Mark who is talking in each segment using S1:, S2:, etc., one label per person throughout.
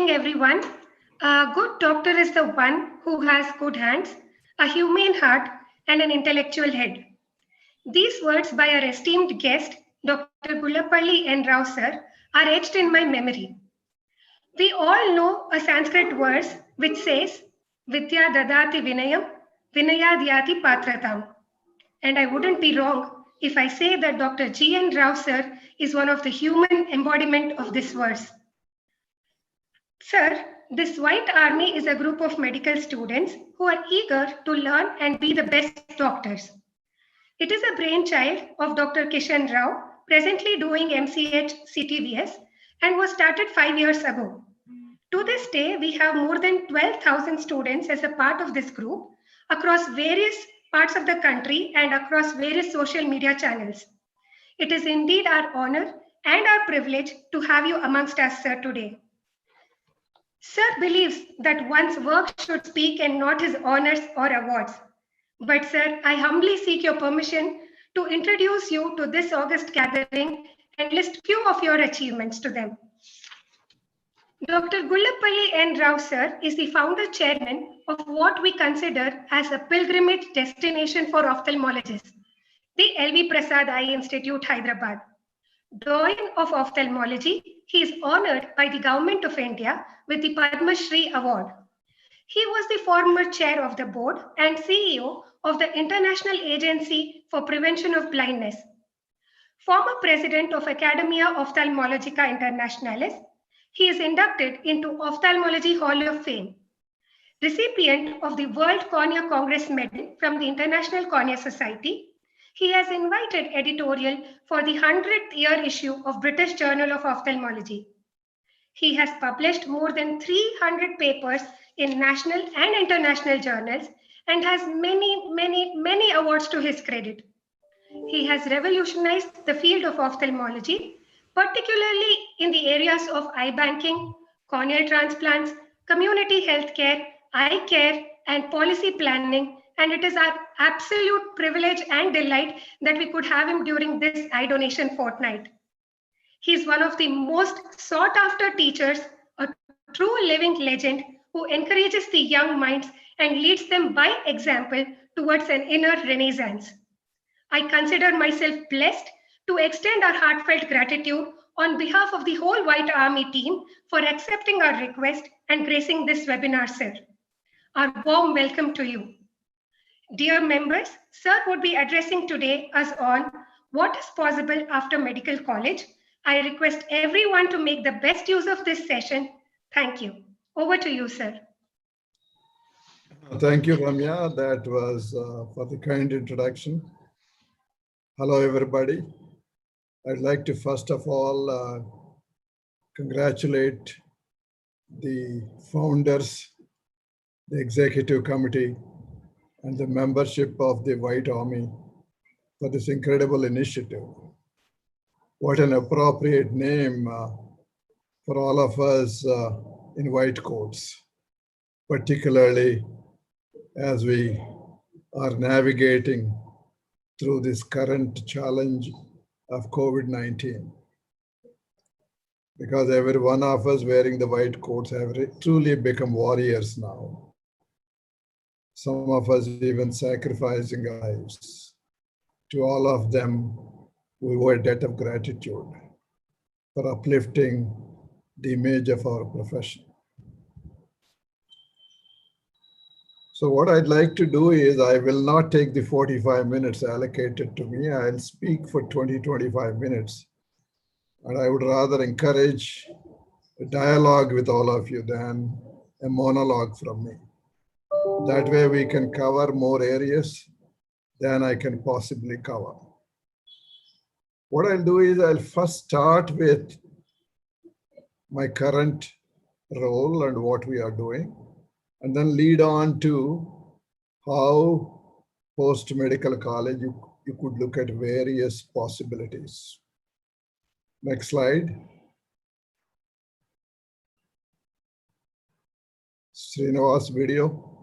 S1: morning, everyone. A good doctor is the one who has good hands, a humane heart, and an intellectual head. These words by our esteemed guest, Dr. Gullapalli and Rao sir, are etched in my memory. We all know a Sanskrit verse which says, Vidya dadati vinayam, vinaya dhyati patratam. And I wouldn't be wrong if I say that Dr. G. N. Rao sir is one of the human embodiment of this verse. Sir, this White Army is a group of medical students who are eager to learn and be the best doctors. It is a brainchild of Dr. Kishan Rao, presently doing MCH CTVS, and was started 5 years ago. To this day, we have more than 12,000 students as a part of this group across various parts of the country and across various social media channels. It is indeed our honor and our privilege to have you amongst us, sir, today. Sir believes that one's work should speak and not his honors or awards. But sir, I humbly seek your permission to introduce you to this August gathering and list few of your achievements to them. Dr. Gullapalli N. Rao sir is the founder chairman of what we consider as a pilgrimage destination for ophthalmologists, the L.V. Prasad Eye Institute, Hyderabad. Doyen of Ophthalmology, he is honored by the Government of India with the Padmashree Award. He was the former chair of the board and CEO of the International Agency for Prevention of Blindness. Former president of Academia Ophthalmologica Internationalis, he is inducted into Ophthalmology Hall of Fame. Recipient of the World Cornea Congress Medal from the International Cornea Society, he has invited editorial for the 100th year issue of British Journal of Ophthalmology. He has published more than 300 papers in national and international journals and has many awards to his credit. He has revolutionized the field of ophthalmology, particularly in the areas of eye banking, corneal transplants, community healthcare, eye care, and policy planning. And it is our absolute privilege and delight that we could have him during this eye donation fortnight. He is one of the most sought after teachers, a true living legend who encourages the young minds and leads them by example towards an inner renaissance. I consider myself blessed to extend our heartfelt gratitude on behalf of the whole White Army team for accepting our request and gracing this webinar, sir. Our warm welcome to you. Dear members, sir would be addressing today us on what is possible after medical college. I request everyone to make the best use of this session. Thank you. Over to you, sir.
S2: Thank you, Ramya. That was for the kind introduction. Hello, everybody. I'd like to first of all congratulate the founders, the executive committee, and the membership of the White Army for this incredible initiative. What an appropriate name for all of us in white coats, particularly as we are navigating through this current challenge of COVID-19. Because every one of us wearing the white coats have truly become warriors now. Some of us even sacrificing our lives. To all of them, we owe a debt of gratitude for uplifting the image of our profession. So what I'd like to do is I will not take the 45 minutes allocated to me. I'll speak for 20-25 minutes. And I would rather encourage a dialogue with all of you than a monologue from me. That way we can cover more areas than I can possibly cover. What I'll do is I'll first start with my current role and what we are doing, and then lead on to how post-medical college you could look at various possibilities. Next slide. Srinivas video.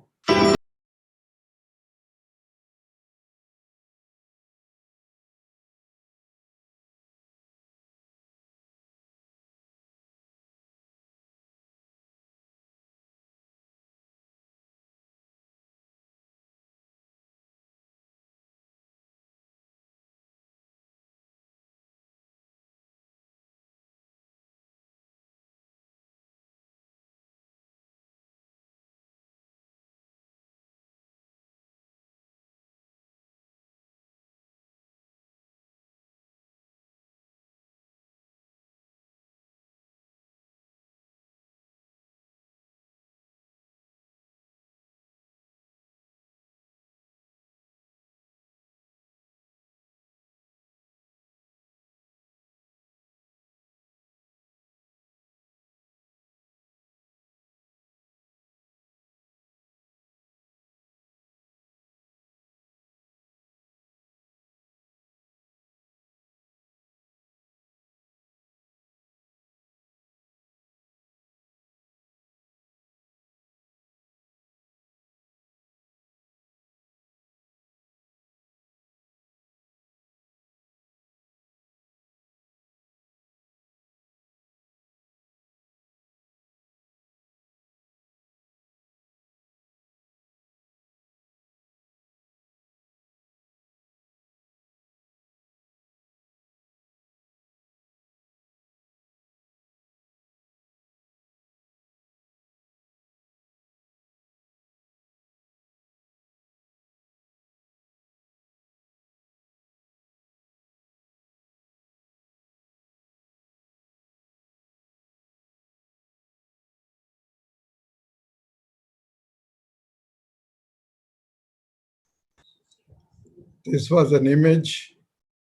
S2: This was an image,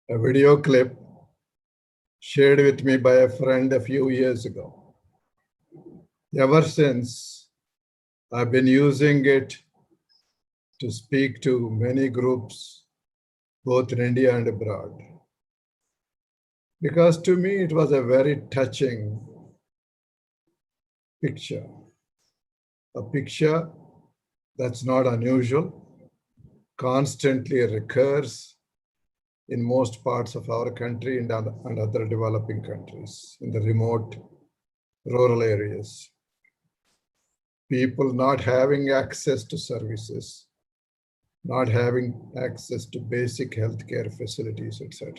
S2: a video clip shared with me by a friend a few years ago. Ever since, I've been using it to speak to many groups, both in India and abroad. Because to me, it was a very touching picture. A picture that's not unusual, constantly recurs in most parts of our country and other developing countries, in the remote rural areas. People not having access to services, not having access to basic healthcare facilities, etc.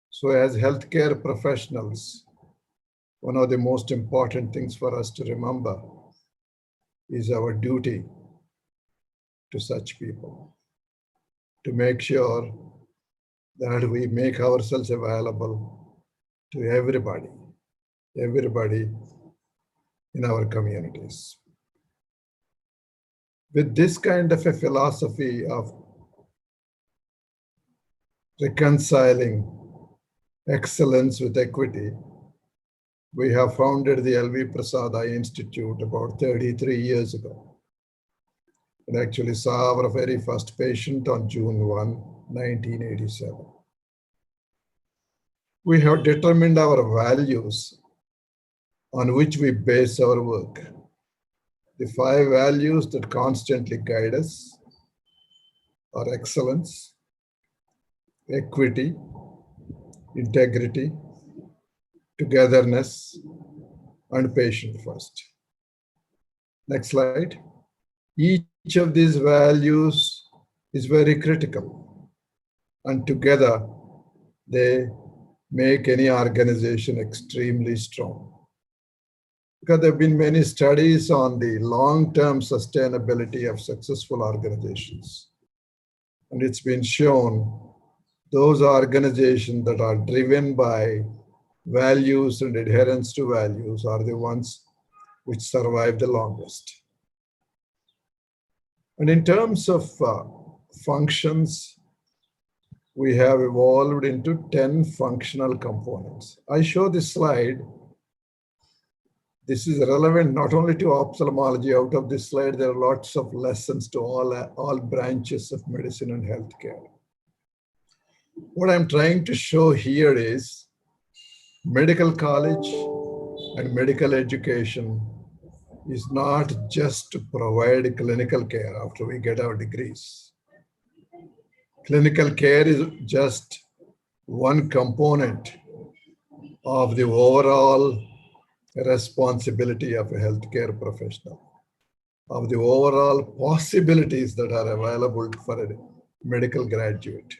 S2: So as healthcare professionals, one of the most important things for us to remember is our duty to such people, to make sure that we make ourselves available to everybody in our communities. With this kind of a philosophy of reconciling excellence with equity, we have founded the L.V. Prasad Eye Institute about 33 years ago. And actually saw our very first patient on June 1, 1987. We have determined our values on which we base our work. The 5 values that constantly guide us are excellence, equity, integrity, togetherness, and patient first. Next slide. Each of these values is very critical, and together they make any organization extremely strong. Because there have been many studies on the long-term sustainability of successful organizations. And it's been shown those organizations that are driven by values and adherence to values are the ones which survive the longest. And in terms of functions, we have evolved into 10 functional components. I show this slide. This is relevant not only to ophthalmology. Out of this slide, there are lots of lessons to all branches of medicine and healthcare. What I'm trying to show here is medical college and medical education is not just to provide clinical care after we get our degrees. Clinical care is just one component of the overall responsibility of a healthcare professional, of the overall possibilities that are available for a medical graduate.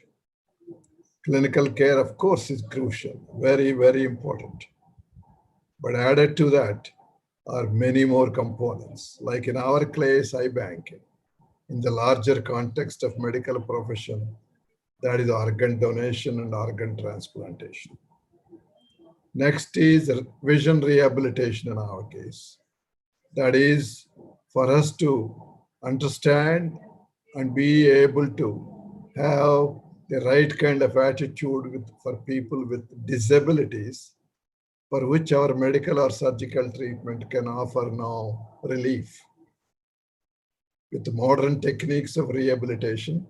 S2: Clinical care, of course, is crucial, very, very important. But added to that are many more components, like in our case, eye banking. In the larger context of medical profession, that is organ donation and organ transplantation. Next is vision rehabilitation in our case. That is for us to understand and be able to have the right kind of attitude for people with disabilities, for which our medical or surgical treatment can offer no relief. With the modern techniques of rehabilitation,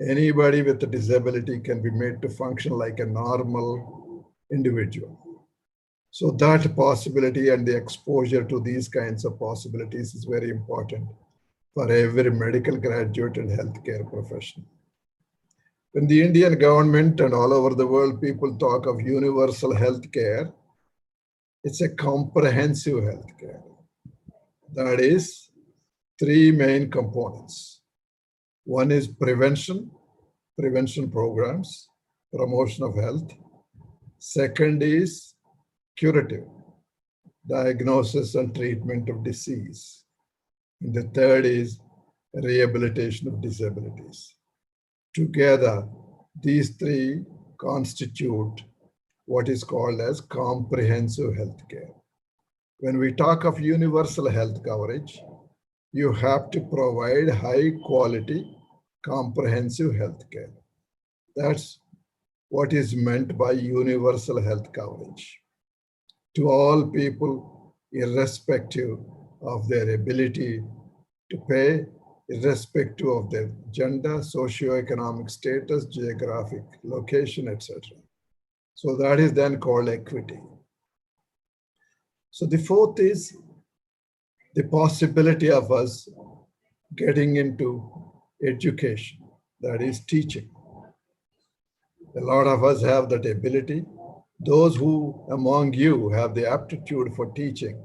S2: anybody with a disability can be made to function like a normal individual. So that possibility and the exposure to these kinds of possibilities is very important for every medical graduate and healthcare professional. When the Indian government and all over the world people talk of universal healthcare, it's a comprehensive healthcare. That is 3 main components. One is prevention programs, promotion of health. Second is curative, diagnosis and treatment of disease. And the third is rehabilitation of disabilities. Together, these 3 constitute what is called as comprehensive healthcare. When we talk of universal health coverage, you have to provide high quality, comprehensive healthcare. That's what is meant by universal health coverage. To all people, irrespective of their ability to pay, irrespective of their gender, socioeconomic status, geographic location, etc. So that is then called equity. So the fourth is the possibility of us getting into education, that is teaching. A lot of us have that ability. Those who among you have the aptitude for teaching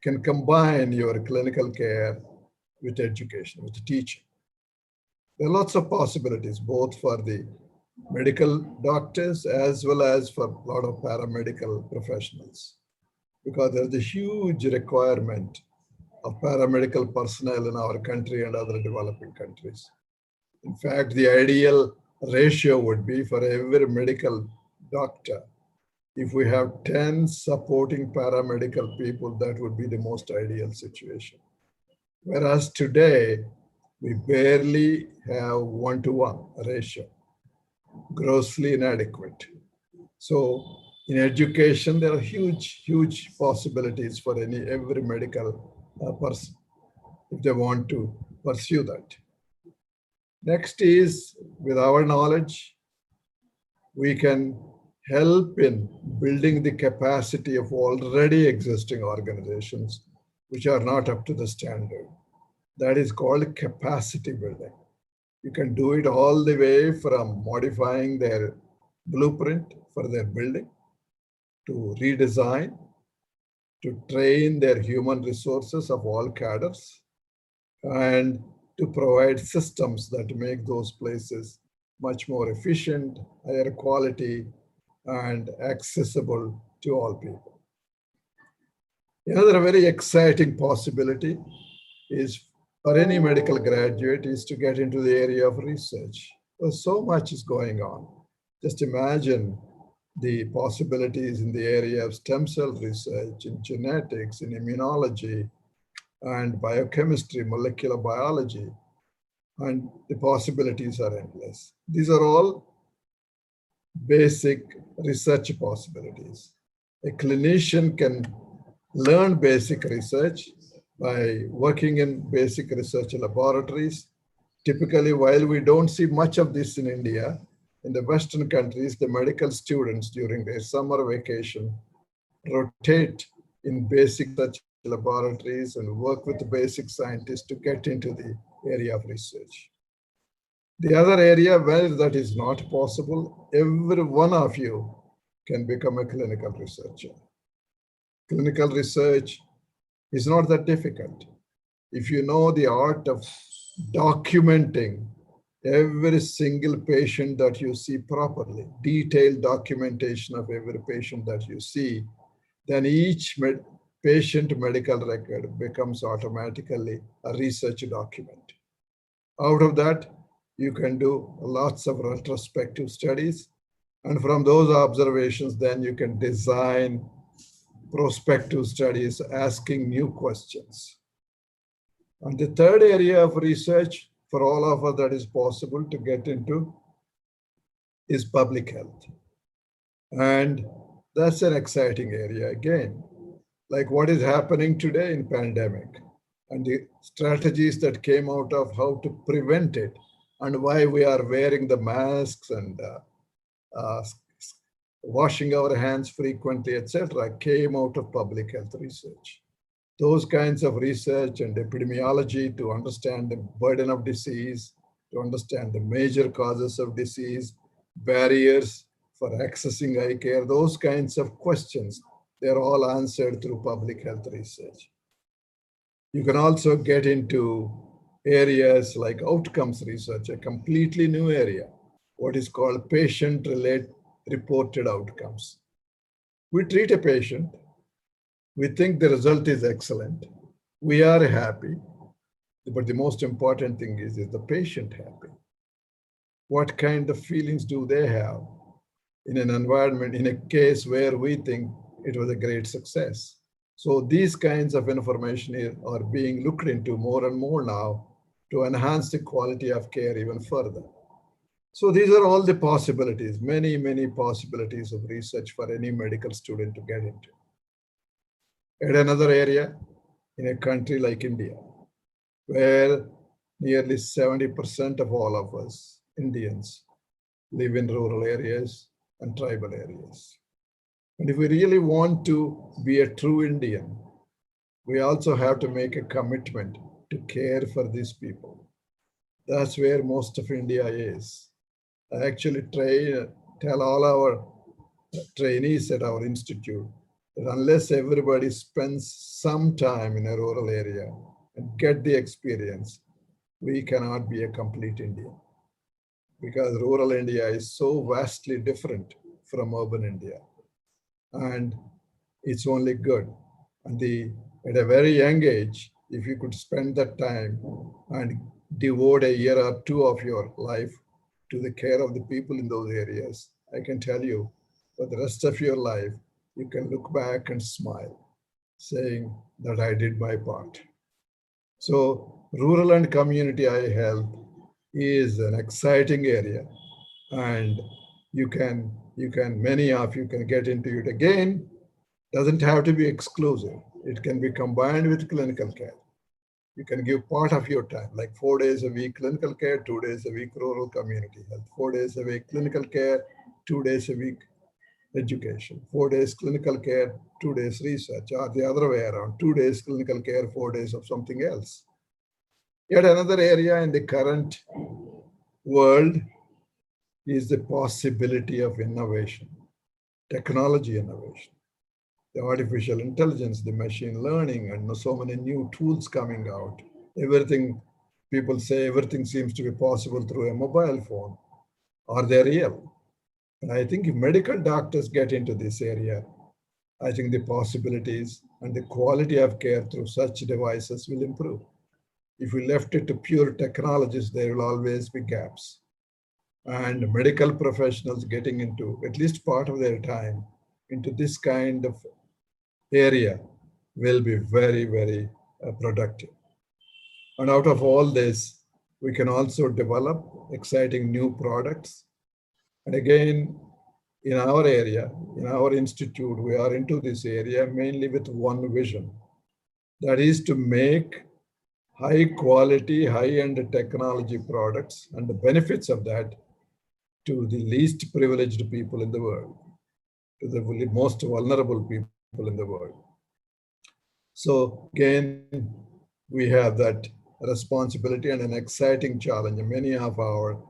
S2: can combine your clinical care with education, with teaching. There are lots of possibilities, both for the medical doctors as well as for a lot of paramedical professionals, because there's a huge requirement of paramedical personnel in our country and other developing countries. In fact, the ideal ratio would be for every medical doctor, if we have 10 supporting paramedical people, that would be the most ideal situation. Whereas today, we barely have 1-to-1 ratio, grossly inadequate. So in education, there are huge possibilities for every medical person if they want to pursue that. Next is, with our knowledge, we can help in building the capacity of already existing organizations which are not up to the standard. That is called capacity building. You can do it all the way from modifying their blueprint for their building, to redesign, to train their human resources of all cadres, and to provide systems that make those places much more efficient, higher quality, and accessible to all people. Another very exciting possibility is for any medical graduate is to get into the area of research. So much is going on. Just imagine the possibilities in the area of stem cell research, in genetics, in immunology, and biochemistry, molecular biology, and the possibilities are endless. These are all basic research possibilities. A clinician can learn basic research by working in basic research laboratories. Typically, while we don't see much of this in India, in the Western countries, the medical students during their summer vacation rotate in basic research laboratories and work with the basic scientists to get into the area of research. The other area where that is not possible, every one of you can become a clinical researcher. Clinical research is not that difficult. If you know the art of documenting every single patient that you see properly, detailed documentation of every patient that you see, then each patient medical record becomes automatically a research document. Out of that, you can do lots of retrospective studies. And from those observations, then you can design prospective studies asking new questions. And the third area of research for all of us that is possible to get into is public health. And that's an exciting area again, like what is happening today in pandemic and the strategies that came out of how to prevent it and why we are wearing the masks and washing our hands frequently, etc., came out of public health research. Those kinds of research and epidemiology to understand the burden of disease, to understand the major causes of disease, barriers for accessing eye care, those kinds of questions, they're all answered through public health research. You can also get into areas like outcomes research, a completely new area, what is called patient-related reported outcomes. We treat a patient, we think the result is excellent, we are happy, but the most important thing is the patient happy? What kind of feelings do they have in an environment, in a case where we think it was a great success? So these kinds of information are being looked into more and more now to enhance the quality of care even further. So these are all the possibilities, many, many possibilities of research for any medical student to get into. At another area, in a country like India, where nearly 70% of all of us Indians live in rural areas and tribal areas. And if we really want to be a true Indian, we also have to make a commitment to care for these people. That's where most of India is. I actually tell all our trainees at our institute that unless everybody spends some time in a rural area and get the experience, we cannot be a complete Indian. Because rural India is so vastly different from urban India. And it's only good. And at a very young age, if you could spend that time and devote a year or two of your life to the care of the people in those areas, I can tell you, for the rest of your life, you can look back and smile, saying that I did my part. So rural and community eye health is an exciting area, and many of you can get into it. Again, doesn't have to be exclusive. It can be combined with clinical care. You can give part of your time, like 4 days a week clinical care, 2 days a week rural community health, 4 days a week clinical care, 2 days a week education, 4 days clinical care, 2 days research, or the other way around, 2 days clinical care, 4 days of something else. Yet another area in the current world is the possibility of innovation, technology innovation, the artificial intelligence, the machine learning, and so many new tools coming out. Everything, people say everything seems to be possible through a mobile phone. Are they real? And I think if medical doctors get into this area, I think the possibilities and the quality of care through such devices will improve. If we left it to pure technologists, there will always be gaps. And medical professionals getting into at least part of their time into this kind of area will be very, very productive. And out of all this, we can also develop exciting new products. And again, in our area, in our institute, we are into this area mainly with one vision. That is to make high quality, high-end technology products and the benefits of that to the least privileged people in the world, to the most vulnerable people in the world. So again, we have that responsibility and an exciting challenge. Many of our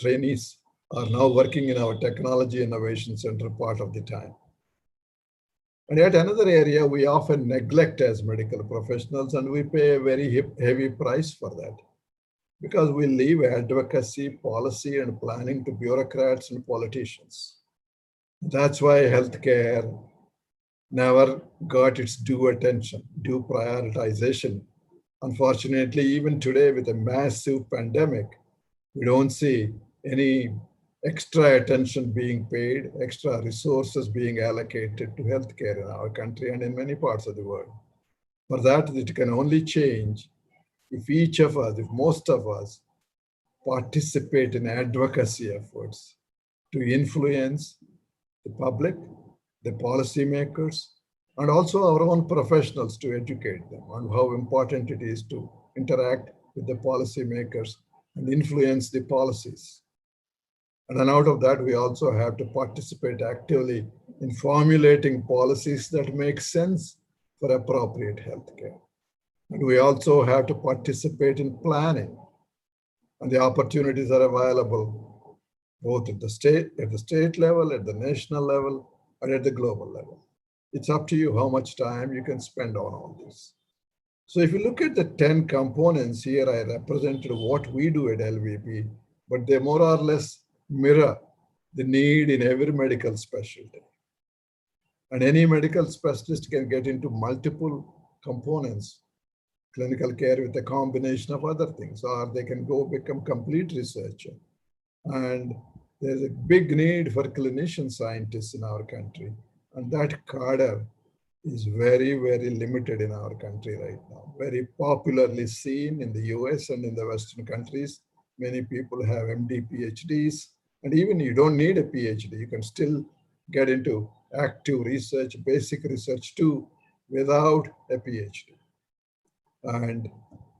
S2: trainees are now working in our Technology Innovation Center part of the time. And yet another area we often neglect as medical professionals, and we pay a very heavy price for that, because we leave advocacy, policy, and planning to bureaucrats and politicians. That's why healthcare never got its due attention, due prioritization. Unfortunately, even today with a massive pandemic, we don't see any extra attention being paid, extra resources being allocated to healthcare in our country and in many parts of the world. For that, it can only change if each of us, if most of us, participate in advocacy efforts to influence the public, the policymakers, and also our own professionals to educate them on how important it is to interact with the policymakers and influence the policies. And then out of that, we also have to participate actively in formulating policies that make sense for appropriate healthcare. And we also have to participate in planning. And the opportunities are available both at the state level, at the national level, and at the global level. It's up to you how much time you can spend on all this. So if you look at the 10 components here, I represented what we do at LVP, but they more or less mirror the need in every medical specialty. And any medical specialist can get into multiple components, clinical care with a combination of other things, or they can go become complete researcher. And there's a big need for clinician scientists in our country. And that cadre is very, very limited in our country right now, very popularly seen in the US and in the Western countries. Many people have MD, PhDs, and even you don't need a PhD. You can still get into active research, basic research too, without a PhD. And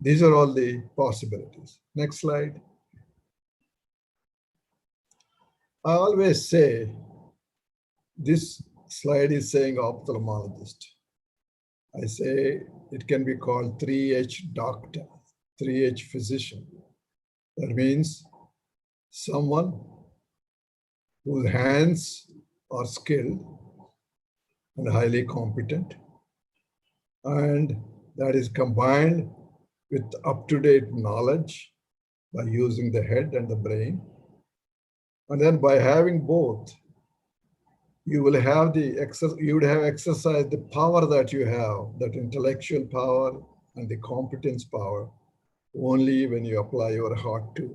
S2: these are all the possibilities. Next slide. I always say, this slide is saying ophthalmologist. I say it can be called 3H doctor, 3H physician. That means someone whose hands are skilled and highly competent, and that is combined with up-to-date knowledge by using the head and the brain. And then by having both, you will have you would have exercised the power that you have, that intellectual power and the competence power, only when you apply your heart to.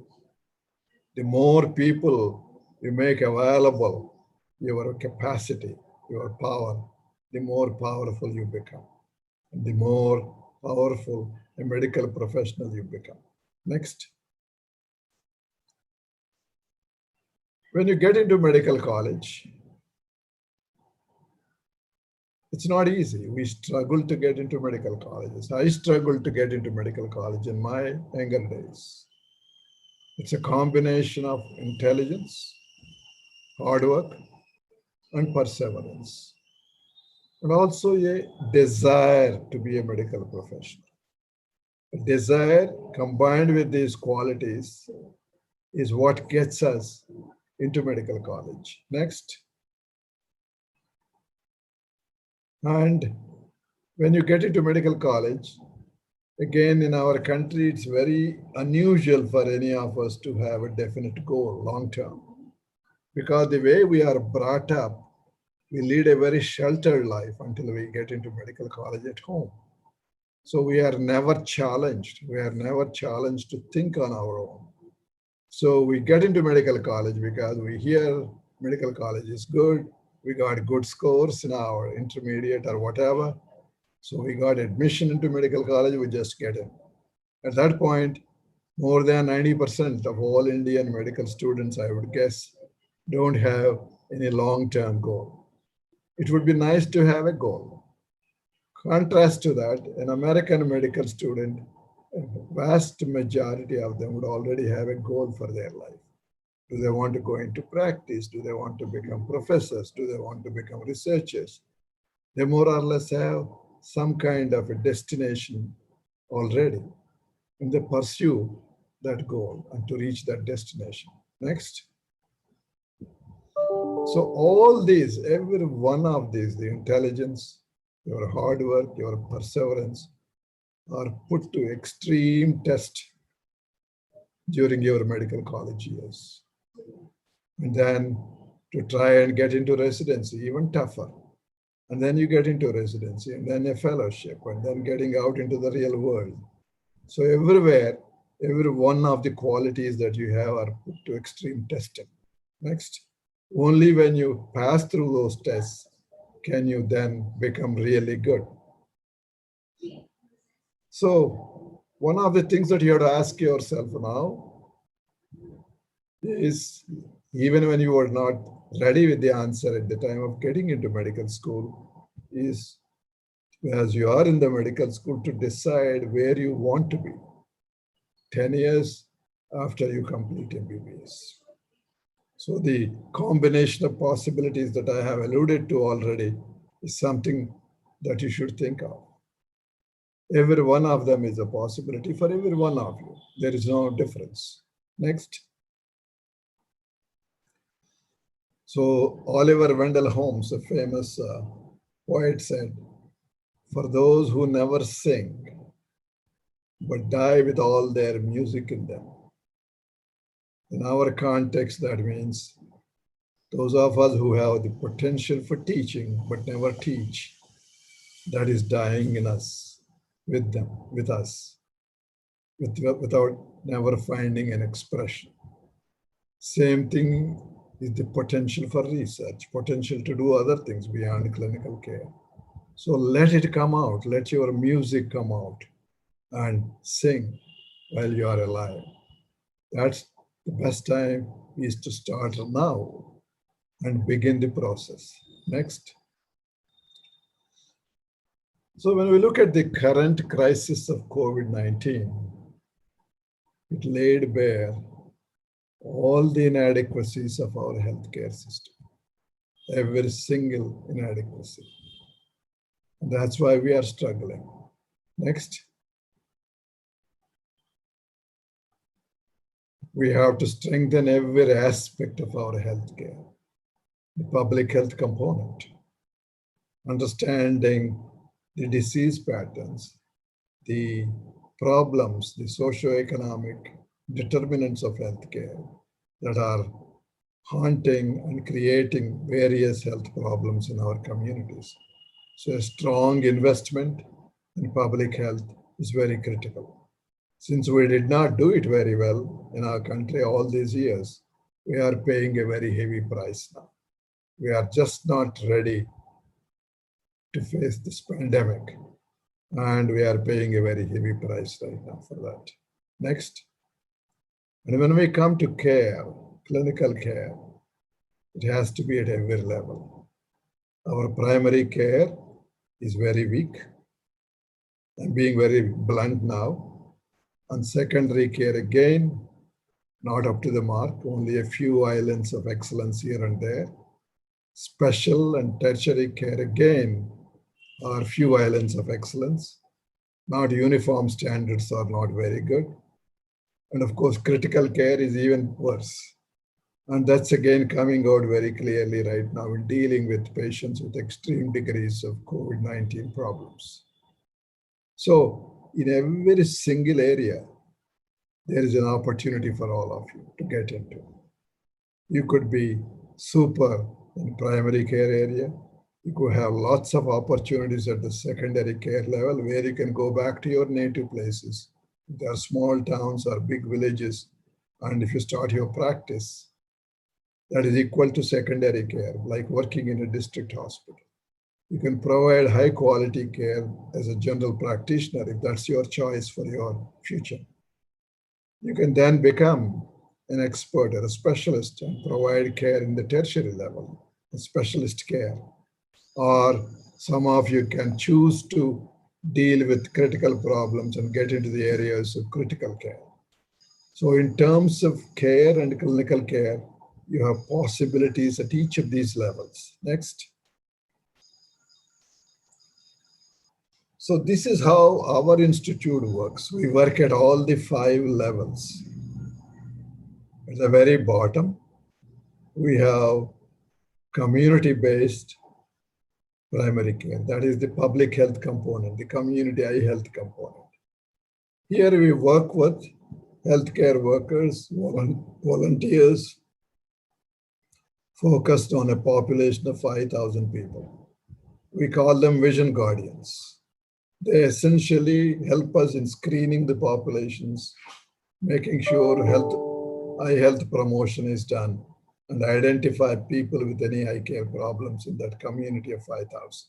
S2: The more people you make available your capacity, your power, the more powerful you become, and the more powerful a medical professional you become. Next. When you get into medical college, it's not easy. We struggle to get into medical colleges. I struggled to get into medical college in my younger days. It's a combination of intelligence, hard work, and perseverance, and also a desire to be a medical professional. A desire combined with these qualities is what gets us into medical college. Next. And when you get into medical college, again, in our country, it's very unusual for any of us to have a definite goal long term, because the way we are brought up, we lead a very sheltered life until we get into medical college at home. So we are never challenged. We are never challenged to think on our own. So we get into medical college because we hear medical college is good. We got good scores in our intermediate or whatever. So we got admission into medical college, we just get in. At that point, more than 90% of all Indian medical students, I would guess, don't have any long-term goal. It would be nice to have a goal. Contrast to that, an American medical student, a vast majority of them would already have a goal for their life. Do they want to go into practice? Do they want to become professors? Do they want to become researchers? They more or less have some kind of a destination already, and they pursue that goal and to reach that destination. Next. So all these, every one of these, the intelligence, your hard work, your perseverance, are put to extreme test during your medical college years. And then to try and get into residency, even tougher. And then you get into residency, and then a fellowship, and then getting out into the real world. So everywhere, every one of the qualities that you have are put to extreme testing. Next. Only when you pass through those tests can you then become really good. So one of the things that you have to ask yourself now is, even when you are not ready with the answer at the time of getting into medical school, is as you are in the medical school to decide where you want to be 10 years after you complete MBBS. So the combination of possibilities that I have alluded to already is something that you should think of. Every one of them is a possibility for every one of you. There is no difference. Next. So Oliver Wendell Holmes, a famous poet, said, "For those who never sing, but die with all their music in them." In our context, that means those of us who have the potential for teaching but never teach, that is dying in us, with them, with us, without never finding an expression. Same thing is the potential for research, potential to do other things beyond clinical care. So let it come out, let your music come out. and sing while you are alive. That's the best time is to start now and begin the process. Next. So when we look at the current crisis of COVID-19, it laid bare all the inadequacies of our healthcare system, every single inadequacy. And that's why we are struggling. Next. We have to strengthen every aspect of our healthcare, the public health component, understanding the disease patterns, the problems, the socioeconomic determinants of healthcare that are haunting and creating various health problems in our communities. So a strong investment in public health is very critical. Since we did not do it very well in our country all these years, we are paying a very heavy price now. We are just not ready to face this pandemic, and we are paying a very heavy price right now for that. Next. And when we come to care, clinical care, it has to be at every level. Our primary care is very weak. I'm being very blunt now. And secondary care, again, not up to the mark, only a few islands of excellence here and there. Special and tertiary care, again, are few islands of excellence. Not uniform standards are not very good. And of course, critical care is even worse. And that's again coming out very clearly right now in dealing with patients with extreme degrees of COVID-19 problems. So in every single area, there is an opportunity for all of you to get into. You could be super in primary care area. You could have lots of opportunities at the secondary care level where you can go back to your native places. There are small towns or big villages. And if you start your practice, that is equal to secondary care, like working in a district hospital. You can provide high quality care as a general practitioner if that's your choice for your future. You can then become an expert or a specialist and provide care in the tertiary level, a specialist care. Or some of you can choose to deal with critical problems and get into the areas of critical care. So in terms of care and clinical care, you have possibilities at each of these levels. Next. So this is how our institute works. We work at all the 5 levels. At the very bottom, we have community-based primary care. That is the public health component, the community eye health component. Here we work with healthcare workers, volunteers, focused on a population of 5,000 people. We call them vision guardians. They essentially help us in screening the populations, making sure eye health promotion is done, and identify people with any eye care problems in that community of 5,000.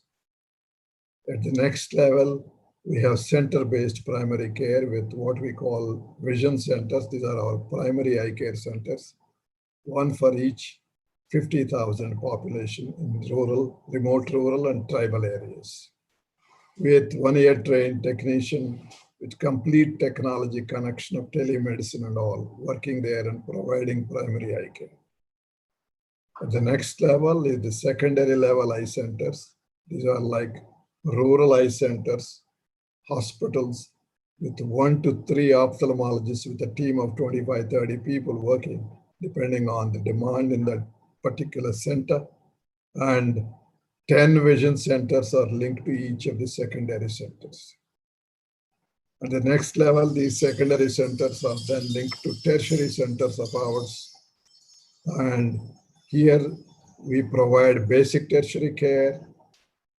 S2: At the next level, we have center-based primary care with what we call vision centers. These are our primary eye care centers, one for each 50,000 population in rural, remote rural, and tribal areas. With 1-year trained technician with complete technology connection of telemedicine and all, working there and providing primary eye care. At the next level is the secondary level eye centers. These are like rural eye centers, hospitals with 1 to 3 ophthalmologists with a team of 25, 30 people working, depending on the demand in that particular center. And 10 vision centers are linked to each of the secondary centers. At the next level, these secondary centers are then linked to tertiary centers of ours. And here we provide basic tertiary care.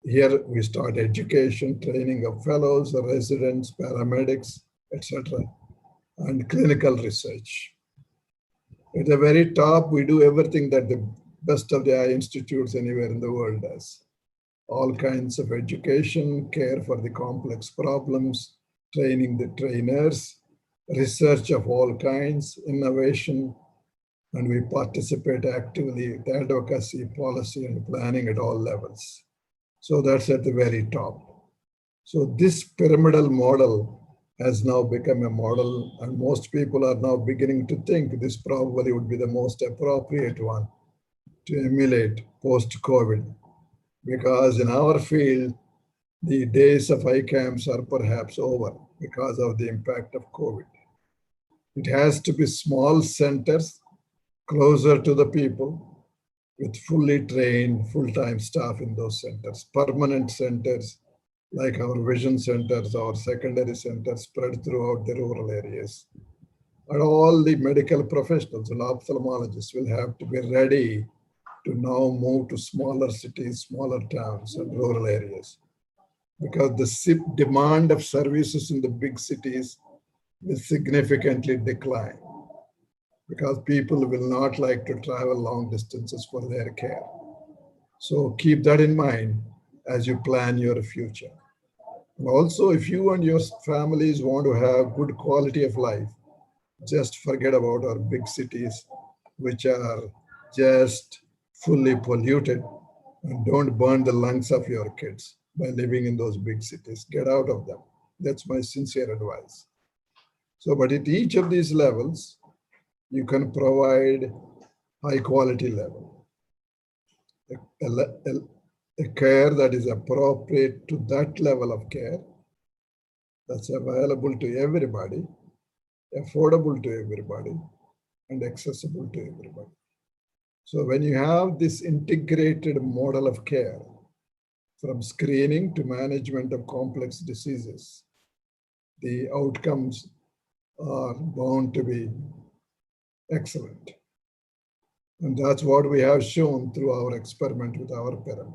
S2: Here we start education, training of fellows, residents, paramedics, etc., and clinical research. At the very top, we do everything that the best of the eye institutes anywhere in the world does. All kinds of education, care for the complex problems, training the trainers, research of all kinds, innovation, and we participate actively with advocacy, policy, and planning at all levels. So that's at the very top. So this pyramidal model has now become a model, and most people are now beginning to think this probably would be the most appropriate one to emulate post-COVID, because in our field, the days of eye camps are perhaps over because of the impact of COVID. It has to be small centers closer to the people with fully trained full-time staff in those centers, permanent centers like our vision centers, our secondary centers spread throughout the rural areas. And all the medical professionals and ophthalmologists will have to be ready to now move to smaller cities, smaller towns, and rural areas, because the demand of services in the big cities will significantly decline, because people will not like to travel long distances for their care. So keep that in mind as you plan your future. And also, if you and your families want to have good quality of life, just forget about our big cities, which are just fully polluted, and don't burn the lungs of your kids by living in those big cities. Get out of them. That's my sincere advice. So, but at each of these levels, you can provide high quality level, a care that is appropriate to that level of care, that's available to everybody, affordable to everybody, and accessible to everybody. So when you have this integrated model of care, from screening to management of complex diseases, the outcomes are bound to be excellent. And that's what we have shown through our experiment with our pyramid.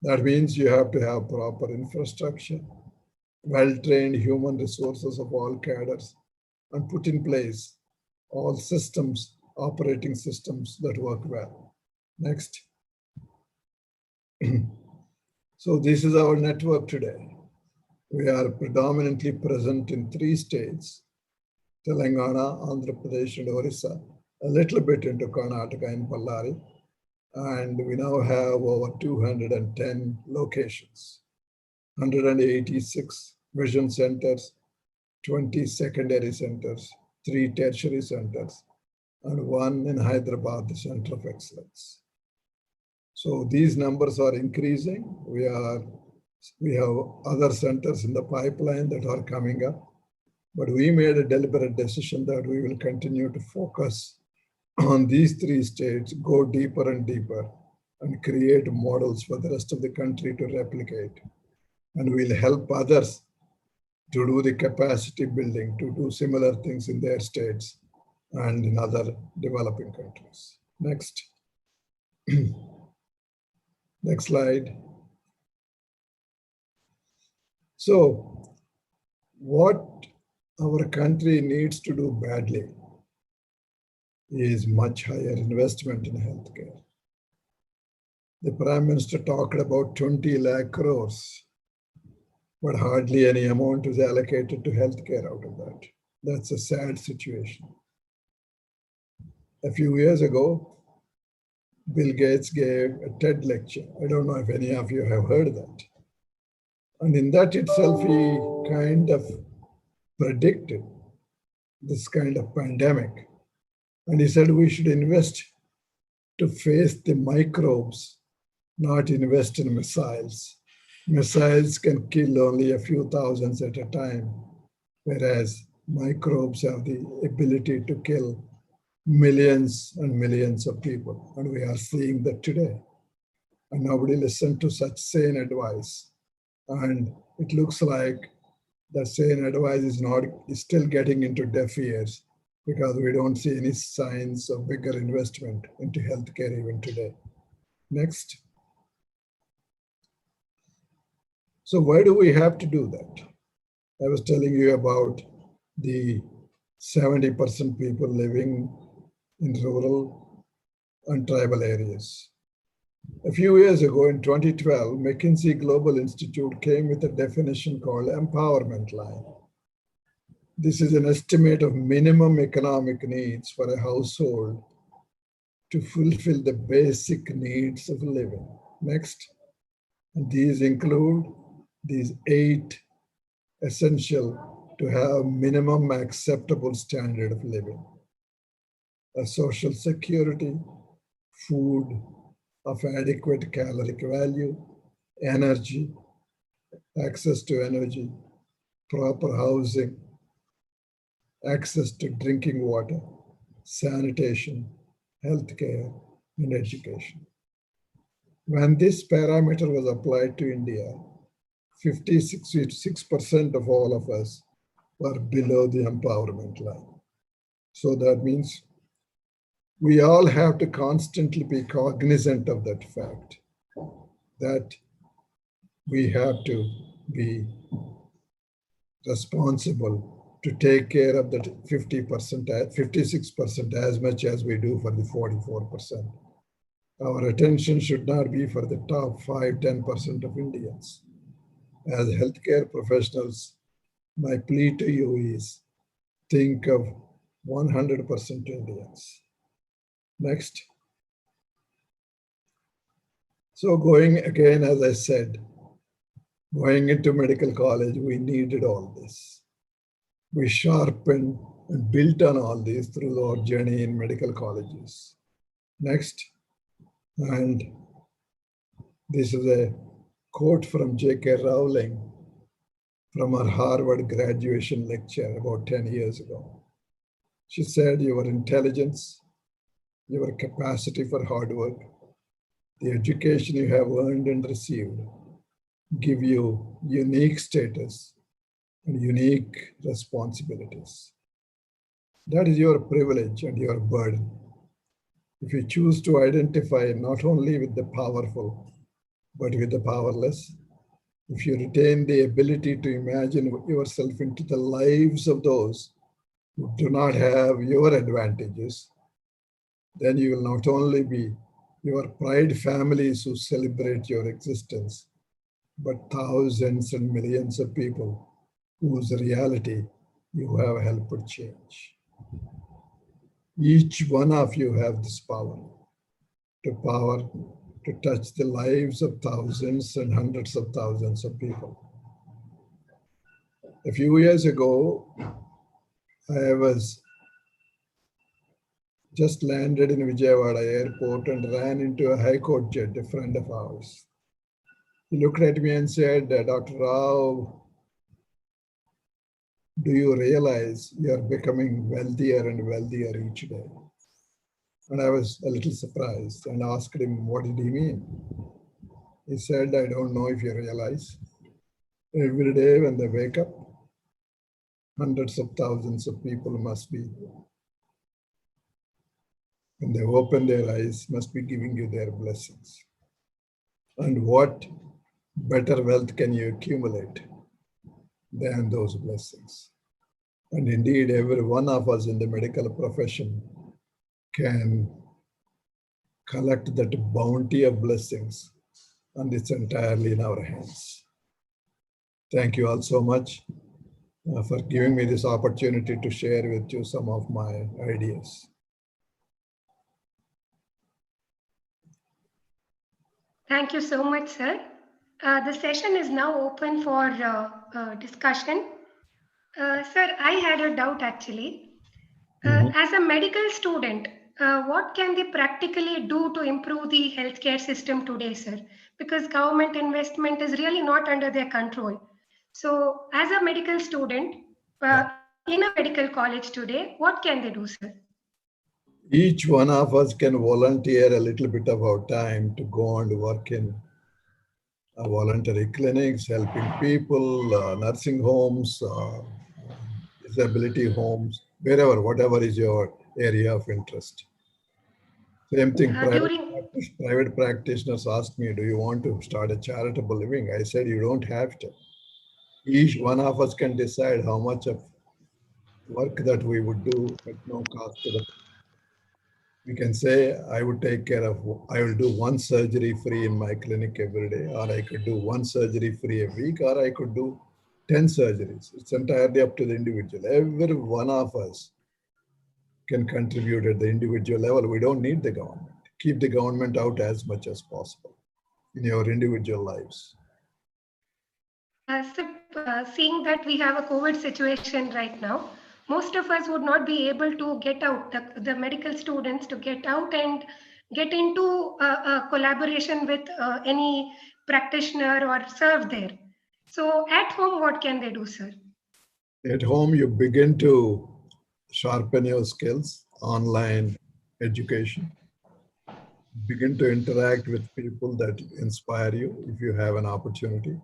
S2: That means you have to have proper infrastructure, well-trained human resources of all cadres, and put in place all systems, operating systems that work well. Next. So this is our network today. We are predominantly present in 3 states, Telangana, Andhra Pradesh, and Orissa, a little bit into Karnataka and Ballari. And we now have over 210 locations, 186 vision centers, 20 secondary centers, 3 tertiary centers, and 1 in Hyderabad, the Center of Excellence. So these numbers are increasing. We have other centers in the pipeline that are coming up, but we made a deliberate decision that we will continue to focus on these 3 states, go deeper and deeper, and create models for the rest of the country to replicate. And we'll help others to do the capacity building, to do similar things in their states and in other developing countries. Next. Next slide. So, what our country needs to do badly is much higher investment in healthcare. The Prime Minister talked about 20 lakh crores, but hardly any amount is allocated to healthcare out of that. That's a sad situation. A few years ago, Bill Gates gave a TED lecture. I don't know if any of you have heard that. And in that itself, he kind of predicted this kind of pandemic. And he said we should invest to face the microbes, not invest in missiles. Missiles can kill only a few thousands at a time, whereas microbes have the ability to kill millions and millions of people. And we are seeing that today. And nobody listened to such sane advice. And it looks like that sane advice is still getting into deaf ears, because we don't see any signs of bigger investment into healthcare even today. Next. So why do we have to do that? I was telling you about the 70% people living in rural and tribal areas. A few years ago in 2012, McKinsey Global Institute came with a definition called empowerment line. This is an estimate of minimum economic needs for a household to fulfill the basic needs of living. Next. These include these 8 essential to have minimum acceptable standard of living: a social security, food of adequate caloric value, energy, access to energy, proper housing, access to drinking water, sanitation, healthcare, and education. When this parameter was applied to India, 56% of all of us were below the empowerment line. So that means we all have to constantly be cognizant of that fact, that we have to be responsible to take care of that 50%, 56% as much as we do for the 44%. Our attention should not be for the top 5, 10% of Indians. As healthcare professionals, my plea to you is think of 100% Indians. Next. So going again, as I said, going into medical college, we needed all this. We sharpened and built on all this through our journey in medical colleges. Next. And this is a quote from J.K. Rowling from her Harvard graduation lecture about 10 years ago. She said, your intelligence, your capacity for hard work, the education you have earned and received give you unique status and unique responsibilities. That is your privilege and your burden. If you choose to identify not only with the powerful, but with the powerless, if you retain the ability to imagine yourself into the lives of those who do not have your advantages, then you will not only be your pride families who celebrate your existence, but thousands and millions of people whose reality you have helped change. Each one of you have this power to touch the lives of thousands and hundreds of thousands of people. A few years ago, I was just landed in Vijayawada airport and ran into a High Court judge, a friend of ours. He looked at me and said, Dr. Rao, do you realize you are becoming wealthier and wealthier each day? And I was a little surprised and asked him, what did he mean? He said, I don't know if you realize. Every day when they wake up, hundreds of thousands of people must be, when they open their eyes, must be giving you their blessings. And what better wealth can you accumulate than those blessings? And indeed, every one of us in the medical profession can collect that bounty of blessings, and it's entirely in our hands. Thank you all so much for giving me this opportunity to share with you some of my ideas.
S1: Thank you so much, sir. The session is now open for discussion. Sir, I had a doubt actually. As a medical student, what can they practically do to improve the healthcare system today, sir? Because government investment is really not under their control. So as a medical student, in a medical college today, what can they do, sir?
S2: Each one of us can volunteer a little bit of our time to go and work in voluntary clinics, helping people, nursing homes, disability homes, wherever, whatever is your area of interest. Same thing, private practitioners asked me, do you want to start a charitable living? I said, you don't have to. Each one of us can decide how much of work that we would do at no cost to the. You can say, I will do one surgery free in my clinic every day, or I could do one surgery free a week, or I could do 10 surgeries. It's entirely up to the individual. Every one of us can contribute at the individual level. We don't need the government. Keep the government out as much as possible in your individual lives.
S1: Seeing that we have a COVID situation right now, most of us would not be able to get out, the medical students to get out and get into a collaboration with any practitioner or serve there. So at home, what can they do, sir?
S2: At home, you begin to sharpen your skills, online education. Begin to interact with people that inspire you if you have an opportunity.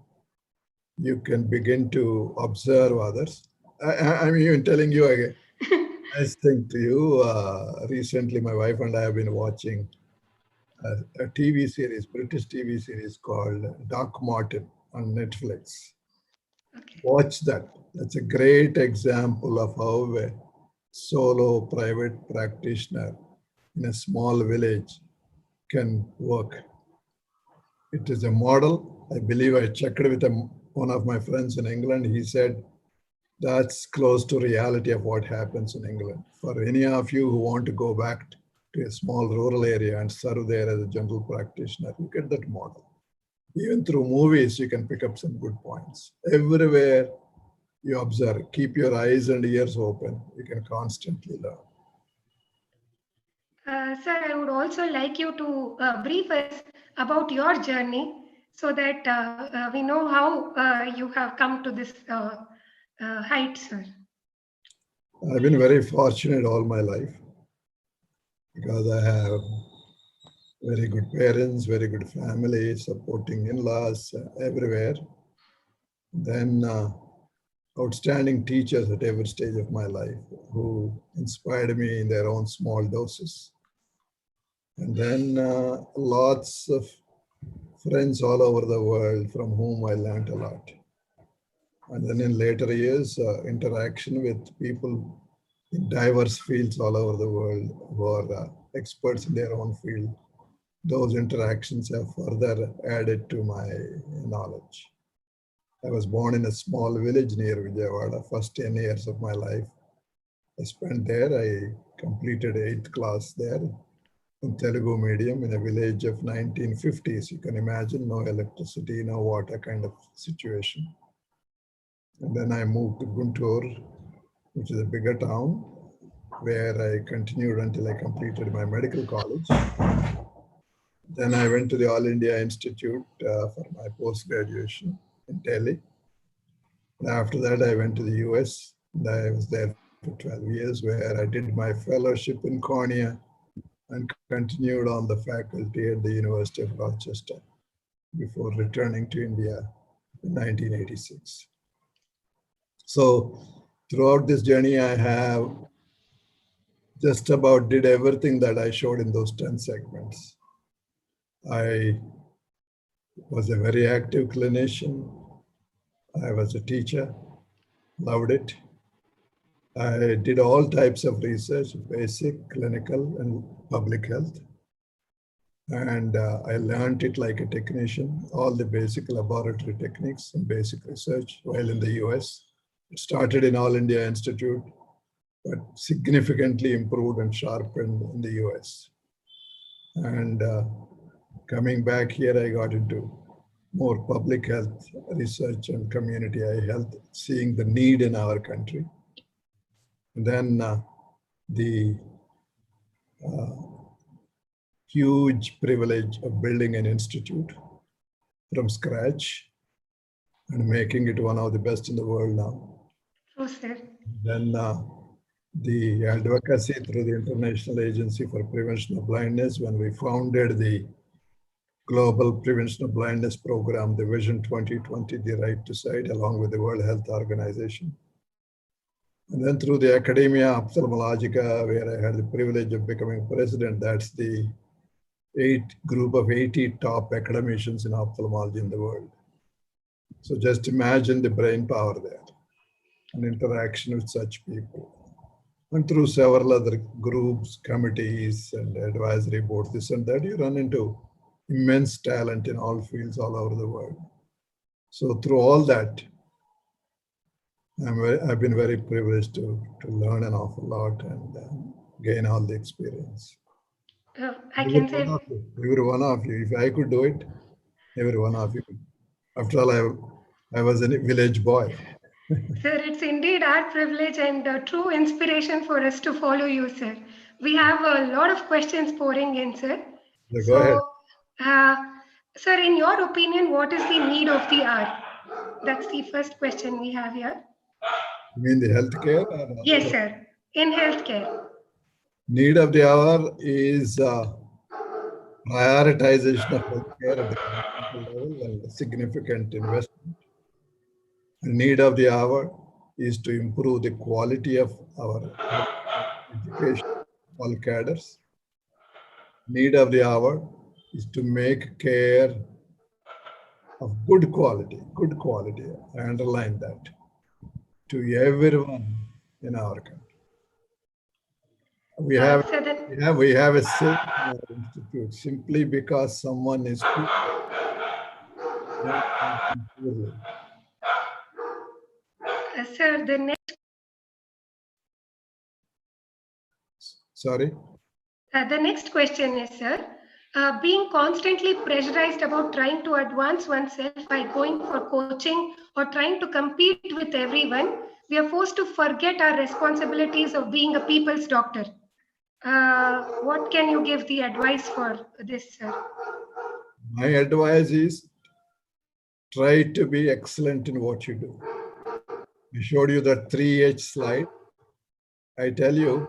S2: You can begin to observe others. I'm even telling you a nice thing to you. Recently, my wife and I have been watching a TV series, British TV series called Doc Martin on Netflix.
S1: Okay.
S2: Watch that. That's a great example of how a solo private practitioner in a small village can work. It is a model. I believe I checked with one of my friends in England. He said that's close to reality of what happens in England. For any of you who want to go back to a small rural area and serve there as a general practitioner, look at that model. Even through movies, you can pick up some good points. Everywhere you observe, keep your eyes and ears open. You can constantly learn.
S1: Sir, I would also like you to brief us about your journey so that we know how you have come to this height, sir.
S2: I've been very fortunate all my life because I have very good parents, very good family, supporting in-laws everywhere. Then outstanding teachers at every stage of my life who inspired me in their own small doses. And then lots of friends all over the world from whom I learned a lot. And then in later years, interaction with people in diverse fields all over the world who are experts in their own field. Those interactions have further added to my knowledge. I was born in a small village near Vijayawada. First 10 years of my life I spent there. I completed 8th class there in Telugu medium in a village of 1950s. You can imagine, no electricity, no water kind of situation. And then I moved to Guntur, which is a bigger town, where I continued until I completed my medical college. Then I went to the All India Institute for my post-graduation in Delhi. And after that, I went to the US. And I was there for 12 years, where I did my fellowship in Cornea and continued on the faculty at the University of Rochester before returning to India in 1986. So throughout this journey, I have just about did everything that I showed in those 10 segments. I was a very active clinician. I was a teacher, loved it. I did all types of research, basic, clinical, and public health. And I learned it like a technician, all the basic laboratory techniques and basic research while in the US. It started in All India Institute, but significantly improved and sharpened in the US. And coming back here, I got into more public health research and community health, seeing the need in our country. And then the huge privilege of building an institute from scratch and making it one of the best in the world now.
S1: True, sir.
S2: Then the advocacy through the International Agency for Prevention of Blindness, when we founded the Global Prevention of Blindness Program, the Vision 2020, the Right to Sight, along with the World Health Organization. And then through the academia, Ophthalmologica, where I had the privilege of becoming president, that's the group of 80 top academicians in ophthalmology in the world. So just imagine the brain power there and interaction with such people. And through several other groups, committees, and advisory boards, this and that, you run into immense talent in all fields all over the world. So through all that, I've been very privileged to learn an awful lot and gain all the experience.
S1: I can say,
S2: every one of you, if I could do it, every one of you. After all, I was a village boy.
S1: sir, it's indeed our privilege and a true inspiration for us to follow you, sir. We have a lot of questions pouring in, sir.
S2: So go ahead.
S1: Sir, in your opinion, what is the need of the hour? That's the first question we have here.
S2: You mean the healthcare?
S1: Yes, sir. In healthcare.
S2: Need of the hour is prioritization of healthcare at the governmental level and significant investment. The need of the hour is to improve the quality of our education, all cadres. Need of the hour is to make care of good quality, I underline that, to everyone in our country. We have a saying in our institute, simply because someone is poor,
S1: sir, the next.
S2: Sorry?
S1: The next question is, sir, being constantly pressurized about trying to advance oneself by going for coaching or trying to compete with everyone, we are forced to forget our responsibilities of being a people's doctor. What can you give the advice for this, sir?
S2: My advice is try to be excellent in what you do. I showed you that 3H slide. I tell you,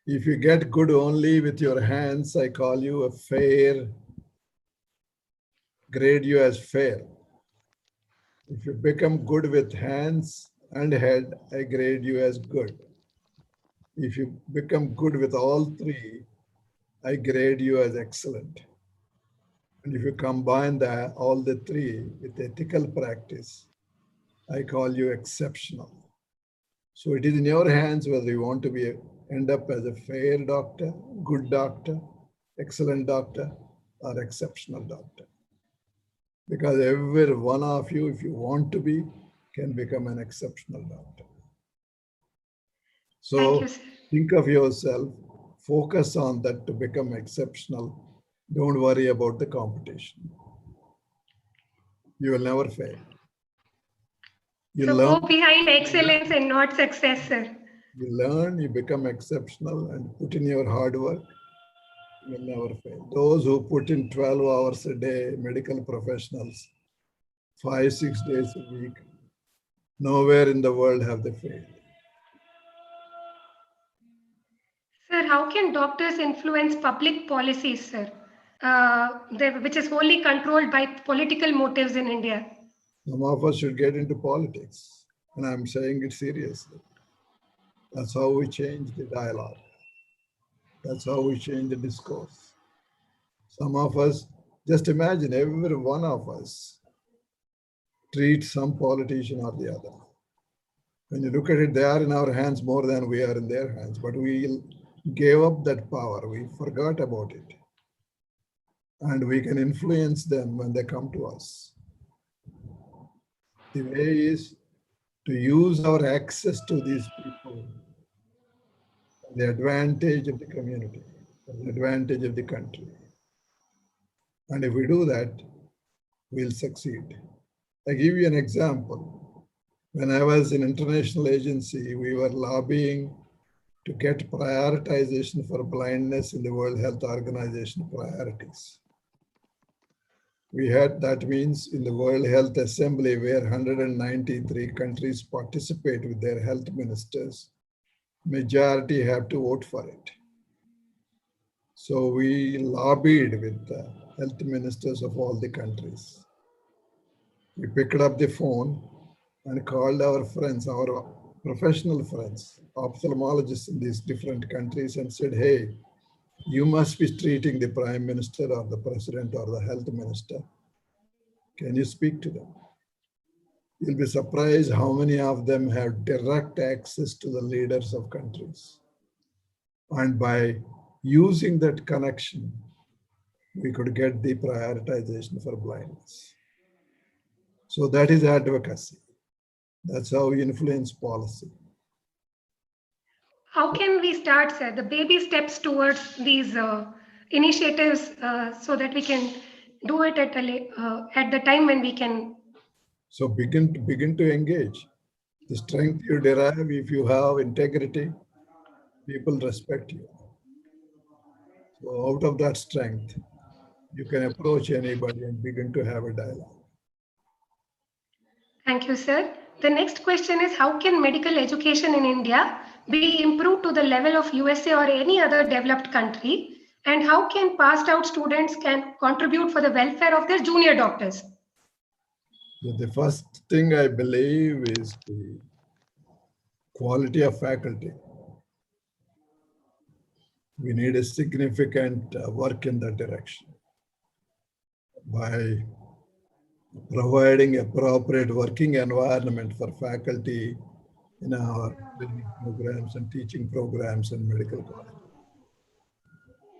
S2: if you get good only with your hands, I call you a fair, grade you as fair. If you become good with hands and head, I grade you as good. If you become good with all three, I grade you as excellent. And if you combine all the three with ethical practice, I call you exceptional. So it is in your hands whether you want to end up as a fair doctor, good doctor, excellent doctor, or exceptional doctor. Because every one of you, if you want to be, can become an exceptional doctor. So think of yourself, focus on that to become exceptional. Don't worry about the competition. You will never fail.
S1: So go behind excellence and not success, sir.
S2: You learn, you become exceptional, and put in your hard work, you will never fail. Those who put in 12 hours a day, medical professionals, 5-6 days a week, nowhere in the world have they failed.
S1: Sir, how can doctors influence public policies, sir, which is wholly controlled by political motives in India?
S2: Some of us should get into politics, and I'm saying it seriously. That's how we change the dialogue. That's how we change the discourse. Some of us, just imagine every one of us treat some politician or the other. When you look at it, they are in our hands more than we are in their hands, but we gave up that power. We forgot about it. And we can influence them when they come to us. The way is to use our access to these people, the advantage of the community, the advantage of the country. And if we do that, we'll succeed. I give you an example. When I was in international agency, we were lobbying to get prioritization for blindness in the World Health Organization priorities. We had, that means in the World Health Assembly, where 193 countries participate with their health ministers, majority have to vote for it. So we lobbied with the health ministers of all the countries. We picked up the phone and called our friends, our professional friends, ophthalmologists in these different countries, and said, hey, you must be treating the prime minister or the president or the health minister. Can you speak to them? You'll be surprised how many of them have direct access to the leaders of countries. And by using that connection, we could get the prioritization for blindness. So that is advocacy. That's how we influence policy.
S1: How can we start, sir, the baby steps towards these initiatives so that we can do it at the time when we can?
S2: So begin to engage. The strength you derive if you have integrity, people respect you. So out of that strength, you can approach anybody and begin to have a dialogue.
S1: Thank you, sir. The next question is, how can medical education in India be improved to the level of USA or any other developed country? And how can passed out students can contribute for the welfare of their junior doctors?
S2: The first thing I believe is the quality of faculty. We need a significant work in that direction by providing appropriate working environment for faculty in our training programs and teaching programs in medical college.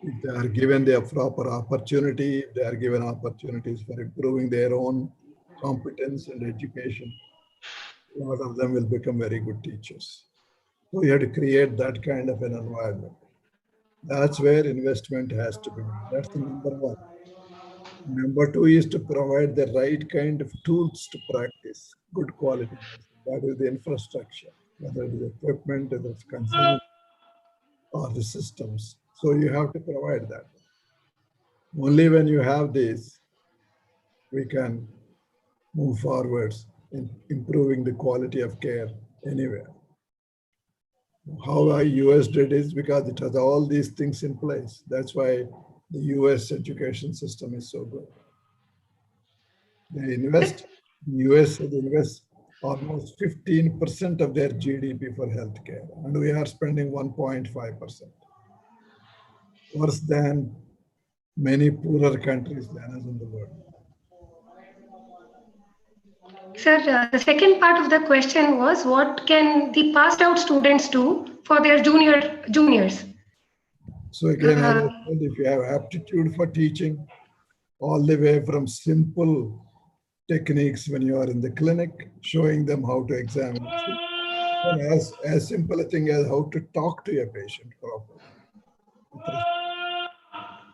S2: If they are given the proper opportunity, if they are given opportunities for improving their own competence and education, a lot of them will become very good teachers. So we have to create that kind of an environment. That's where investment has to be made. That's the number one. Number two is to provide the right kind of tools to practice good quality medicine. That is the infrastructure, whether it is equipment, whether it's consumable, or the systems. So you have to provide that. Only when you have this, we can move forwards in improving the quality of care anywhere. How our US did is because it has all these things in place. That's why the US education system is so good. They invest, US invest almost 15% of their GDP for healthcare, and we are spending 1.5%. Worse than many poorer countries than us in the world.
S1: Sir, the second part of the question was, what can the passed out students do for their juniors?
S2: So again, as I said, if you have aptitude for teaching, all the way from simple techniques when you are in the clinic, showing them how to examine, and as simple a thing as how to talk to a patient properly.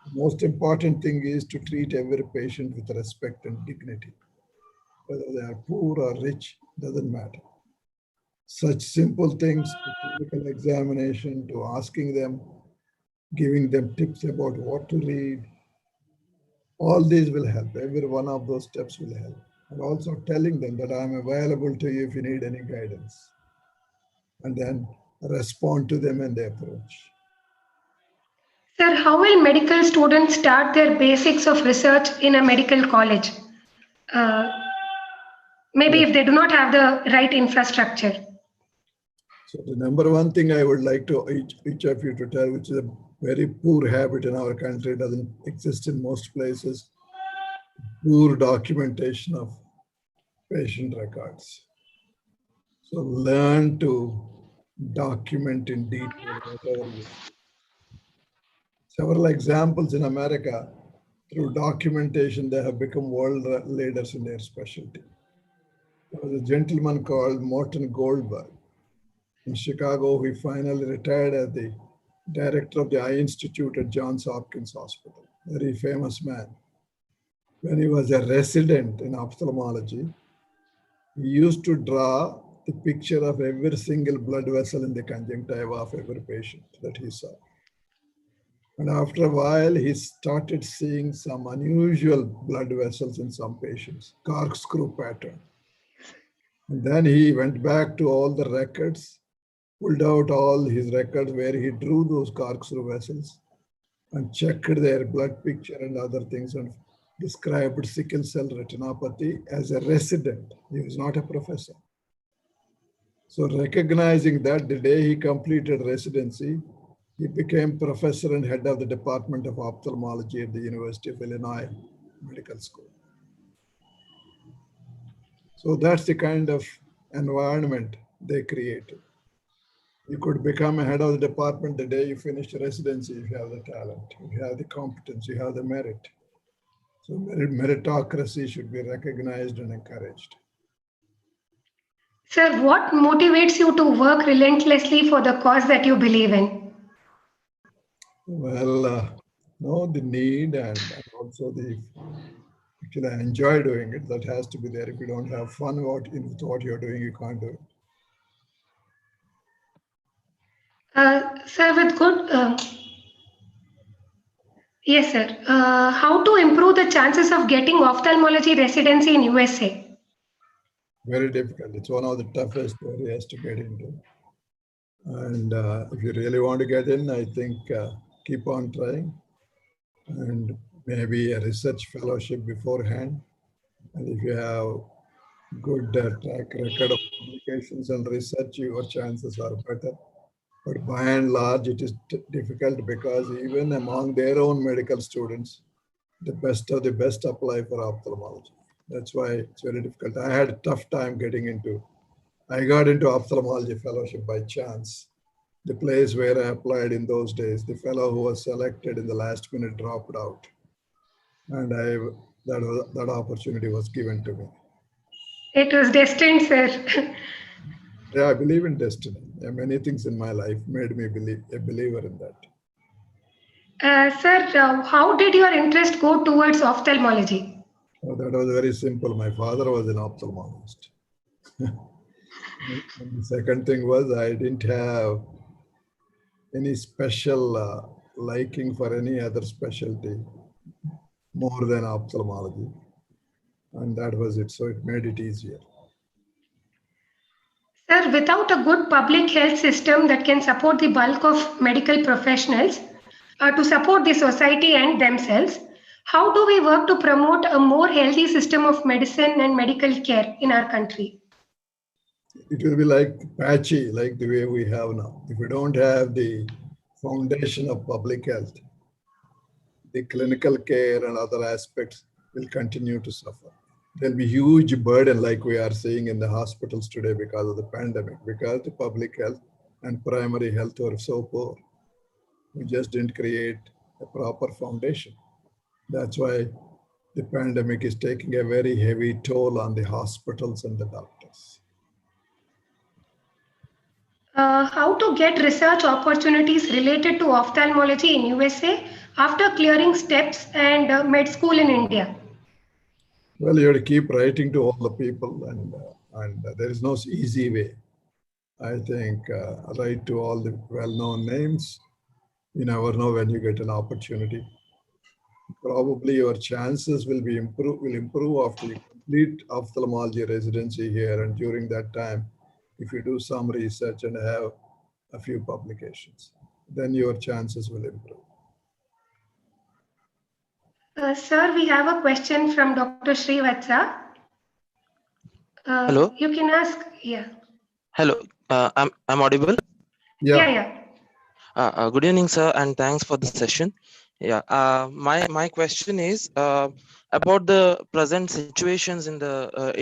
S2: The most important thing is to treat every patient with respect and dignity. Whether they are poor or rich, doesn't matter. Such simple things, to clinical examination, to asking them, giving them tips about what to read, all these will help. Every one of those steps will help. And also telling them that I'm available to you if you need any guidance. And then respond to them in their approach.
S1: Sir, how will medical students start their basics of research in a medical college? Maybe if they do not have the right infrastructure.
S2: So the number one thing I would like to each of you to tell, which is a very poor habit in our country, doesn't exist in most places, poor documentation of patient records. So learn to document in detail whatever you see. Several examples in America, through documentation, they have become world leaders in their specialty. There was a gentleman called Morton Goldberg in Chicago. He finally retired as the director of the Eye Institute at Johns Hopkins Hospital, very famous man. When he was a resident in ophthalmology, he used to draw the picture of every single blood vessel in the conjunctiva of every patient that he saw. And after a while, he started seeing some unusual blood vessels in some patients, corkscrew pattern. And then he went back to all the records, pulled out all his records where he drew those corkscrew vessels and checked their blood picture and other things and described sickle cell retinopathy as a resident. He was not a professor. So recognizing that the day he completed residency, he became professor and head of the Department of Ophthalmology at the University of Illinois Medical School. So that's the kind of environment they created. You could become a head of the department the day you finish residency if you have the talent, if you have the competence, you have the merit. So meritocracy should be recognized and encouraged.
S1: Sir, what motivates you to work relentlessly for the cause that you believe in?
S2: Well, no, the need and also actually I enjoy doing it. That has to be there. If you don't have fun with what you're doing, you can't do it.
S1: Sir, with good, yes, sir. How to improve the chances of getting ophthalmology residency in USA?
S2: Very difficult. It's one of the toughest areas to get into. And if you really want to get in, I think keep on trying and maybe a research fellowship beforehand. And if you have good track record of publications and research, your chances are better. But by and large, it is difficult because even among their own medical students, the best of the best apply for ophthalmology. That's why it's very difficult. I had a tough time I got into ophthalmology fellowship by chance. The place where I applied in those days, the fellow who was selected in the last minute dropped out. And that opportunity was given to me.
S1: It was destined, sir.
S2: Yeah, I believe in destiny. Many things in my life made me a believer in that.
S1: Sir, how did your interest go towards ophthalmology?
S2: Oh, that was very simple. My father was an ophthalmologist. And the second thing was I didn't have any special liking for any other specialty more than ophthalmology. And that was it. So it made it easier.
S1: Sir, without a good public health system that can support the bulk of medical professionals to support the society and themselves, how do we work to promote a more healthy system of medicine and medical care in our country?
S2: It will be like patchy, like the way we have now. If we don't have the foundation of public health, the clinical care and other aspects will continue to suffer. There'll be huge burden like we are seeing in the hospitals today because of the pandemic, because the public health and primary health were so poor. We just didn't create a proper foundation. That's why the pandemic is taking a very heavy toll on the hospitals and the doctors.
S1: How to get research opportunities related to ophthalmology in USA after clearing steps and med school in India?
S2: Well, you have to keep writing to all the people, and there is no easy way. I think write to all the well-known names. You never know when you get an opportunity. Probably your chances will improve after you complete ophthalmology residency here, and during that time, if you do some research and have a few publications, then your chances will improve.
S1: Sir, we have a question from Dr. Srivatsa.
S3: Hello.
S1: You can ask. Yeah.
S3: Hello. I'm audible.
S1: Yeah.
S3: Good evening, sir, and thanks for the session. Yeah. My question is about the present situations in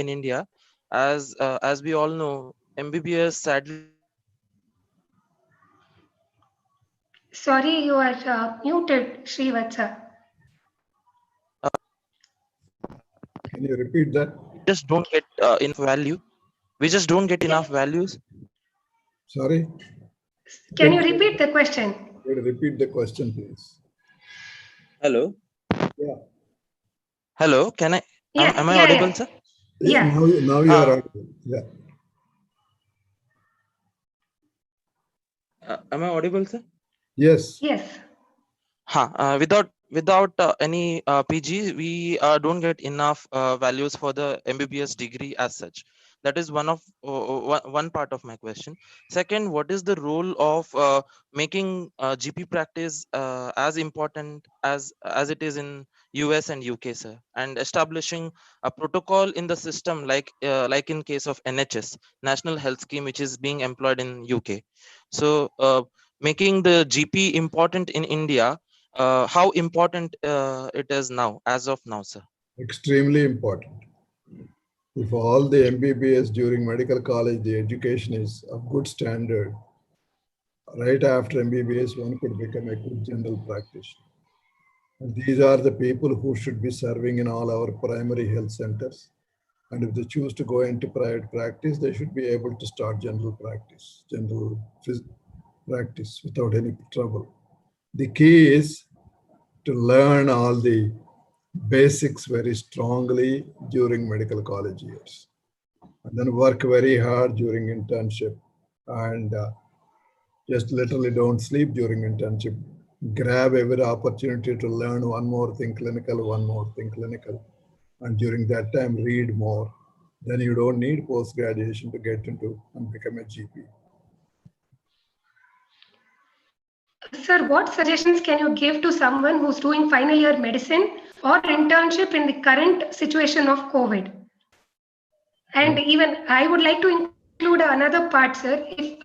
S3: India, as we all know, MBBS sadly.
S1: Sorry, you are muted, Srivatsa.
S2: Can you repeat that?
S3: Just don't get enough value. We just don't get enough values.
S2: Sorry?
S1: Can you repeat the question?
S2: Repeat the question, please.
S3: Hello.
S2: Yeah.
S3: Hello. Can I? Am I audible, sir?
S1: Yeah.
S2: Now you are audible. Yeah.
S3: Am I audible, sir?
S2: Yes.
S1: Yes.
S3: Without any PG, we don't get enough values for the MBBS degree as such. That is one part of my question. Second, what is the role of making GP practice as important as it is in US and UK, sir, and establishing a protocol in the system like in case of NHS, National Health Scheme, which is being employed in UK. So making the GP important in India. How important it is now, as of now, sir?
S2: Extremely important. If all the MBBS during medical college, the education is of good standard, right after MBBS, one could become a good general practitioner. And these are the people who should be serving in all our primary health centers. And if they choose to go into private practice, they should be able to start general practice without any trouble. The key is to learn all the basics very strongly during medical college years, and then work very hard during internship, and just literally don't sleep during internship. Grab every opportunity to learn one more thing clinical, and during that time read more. Then you don't need post-graduation to get into and become a GP.
S1: Sir, what suggestions can you give to someone who's doing final year medicine or internship in the current situation of COVID? And even I would like to include another part, sir. If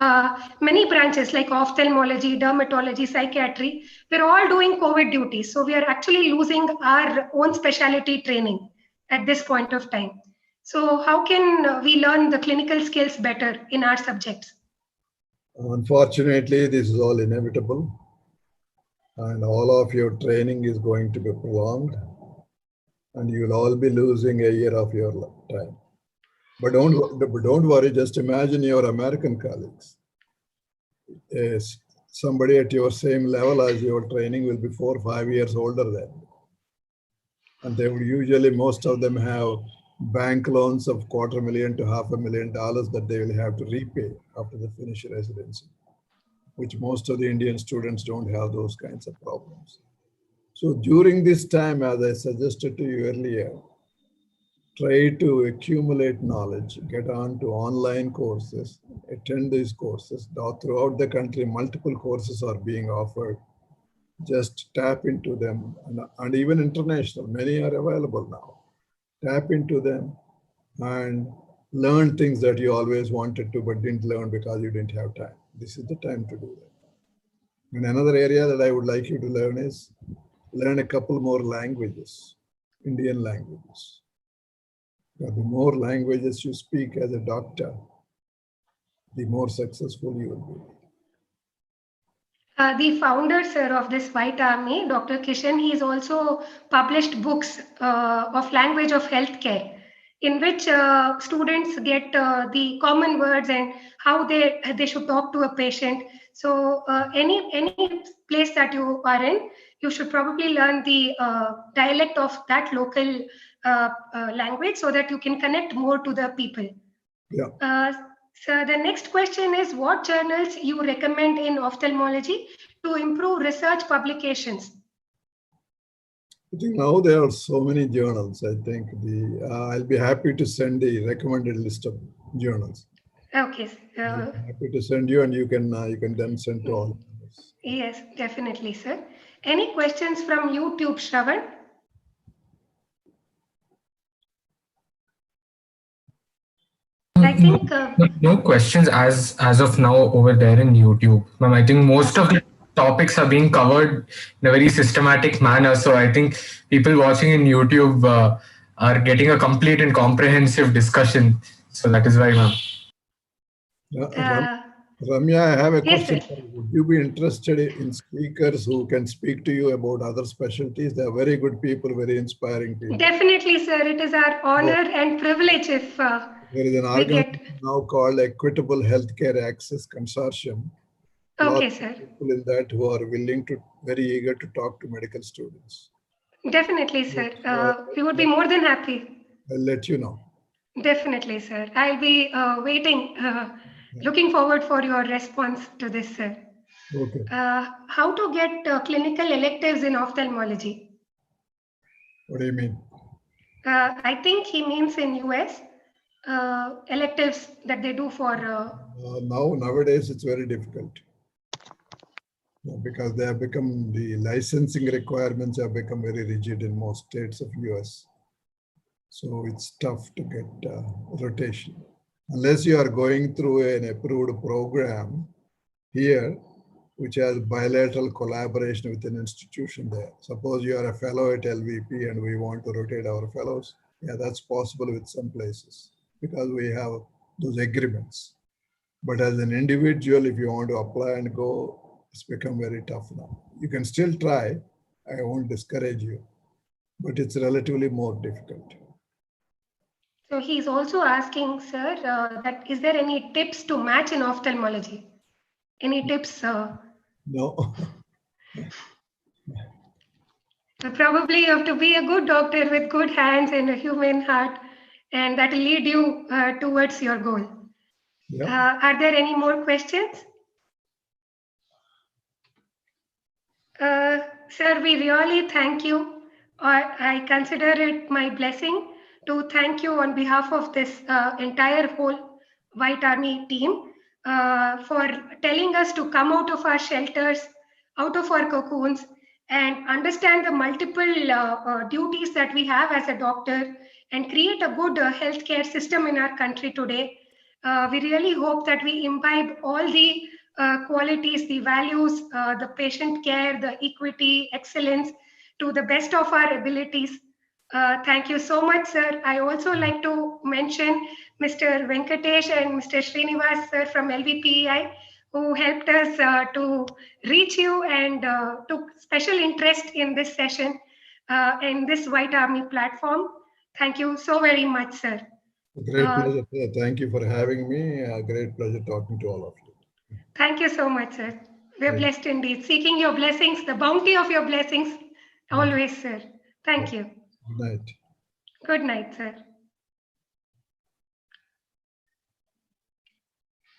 S1: many branches like ophthalmology, dermatology, psychiatry, we're all doing COVID duties. So we are actually losing our own specialty training at this point of time. So how can we learn the clinical skills better in our subjects?
S2: Unfortunately, this is all inevitable, and all of your training is going to be prolonged, and you'll all be losing a year of your time. But don't worry, just imagine your American colleagues. Yes, somebody at your same level as your training will be 4 or 5 years older than you. And they would usually, most of them have bank loans of $250,000 to $500,000 that they will have to repay after they finish residency, which most of the Indian students don't have those kinds of problems. So during this time, as I suggested to you earlier, try to accumulate knowledge, get on to online courses, attend these courses. Now, throughout the country, multiple courses are being offered. Just tap into them, and even international, many are available now. Tap into them and learn things that you always wanted to but didn't learn because you didn't have time. This is the time to do that. And another area that I would like you to learn is learn a couple more languages, Indian languages. The more languages you speak as a doctor, the more successful you will be.
S1: The founder, sir, of this White Army, Dr. Kishan, he's also published books of language of healthcare, in which students get the common words and how they should talk to a patient. So any place that you are in, you should probably learn the dialect of that local language so that you can connect more to the people.
S2: Yeah.
S1: So the next question is, what journals you recommend in ophthalmology to improve research publications?
S2: I think now there are so many journals. I think I'll be happy to send the recommended list of journals.
S1: Okay.
S2: Happy to send you, and you can then send to all of us.
S1: Yes, definitely, sir. Any questions from YouTube, Shravan? I think
S4: no questions as of now over there in YouTube. I think most of the topics are being covered in a very systematic manner. So I think people watching in YouTube are getting a complete and comprehensive discussion. So that is why, ma'am.
S2: Ramya, I have a question.
S1: Yes,
S2: Would you be interested in speakers who can speak to you about other specialties? They are very good people, very inspiring people.
S1: Definitely, sir. It is our honor and privilege if
S2: there is an organization now called Equitable Healthcare Access Consortium.
S1: Okay, sir.
S2: People in that who are willing to, very eager to talk to medical students.
S1: Definitely, sir. We would be more than happy.
S2: I'll let you know.
S1: Definitely, sir. I'll be waiting, looking forward for your response to this, sir.
S2: Okay.
S1: How to get clinical electives in ophthalmology?
S2: What do you mean?
S1: I think he means in US, electives that they do for...
S2: Nowadays, it's very difficult. Because they have become, the licensing requirements have become very rigid in most states of US. So it's tough to get rotation. Unless you are going through an approved program here, which has bilateral collaboration with an institution there. Suppose you are a fellow at LVP and we want to rotate our fellows Yeah, that's possible with some places because we have those agreements. But as an individual, if you want to apply and go, it's become very tough now. You can still try. I won't discourage you, but it's relatively more difficult.
S1: So he's also asking, sir, that is there any tips to match in ophthalmology? Any tips?
S2: No.
S1: Probably you have to be a good doctor with good hands and a human heart, and that will lead you towards your goal.
S2: Yeah.
S1: Are there any more questions? Sir, we really thank you. I consider it my blessing to thank you on behalf of this entire whole White Army team for telling us to come out of our shelters, out of our cocoons, and understand the multiple duties that we have as a doctor and create a good healthcare system in our country today. We really hope that we imbibe all the qualities, the values, the patient care, the equity, excellence to the best of our abilities. Thank you so much, sir. I also like to mention Mr. Venkatesh and Mr. Srinivas, sir, from LVPEI, who helped us to reach you and took special interest in this session, in this White Army platform. Thank you so very much, sir.
S2: Great pleasure. Thank you for having me. A great pleasure talking to all of you.
S1: Thank you so much, sir. We're blessed indeed. Seeking your blessings, the bounty of your blessings, always, sir. Thank you.
S2: Good night.
S1: Good night, sir.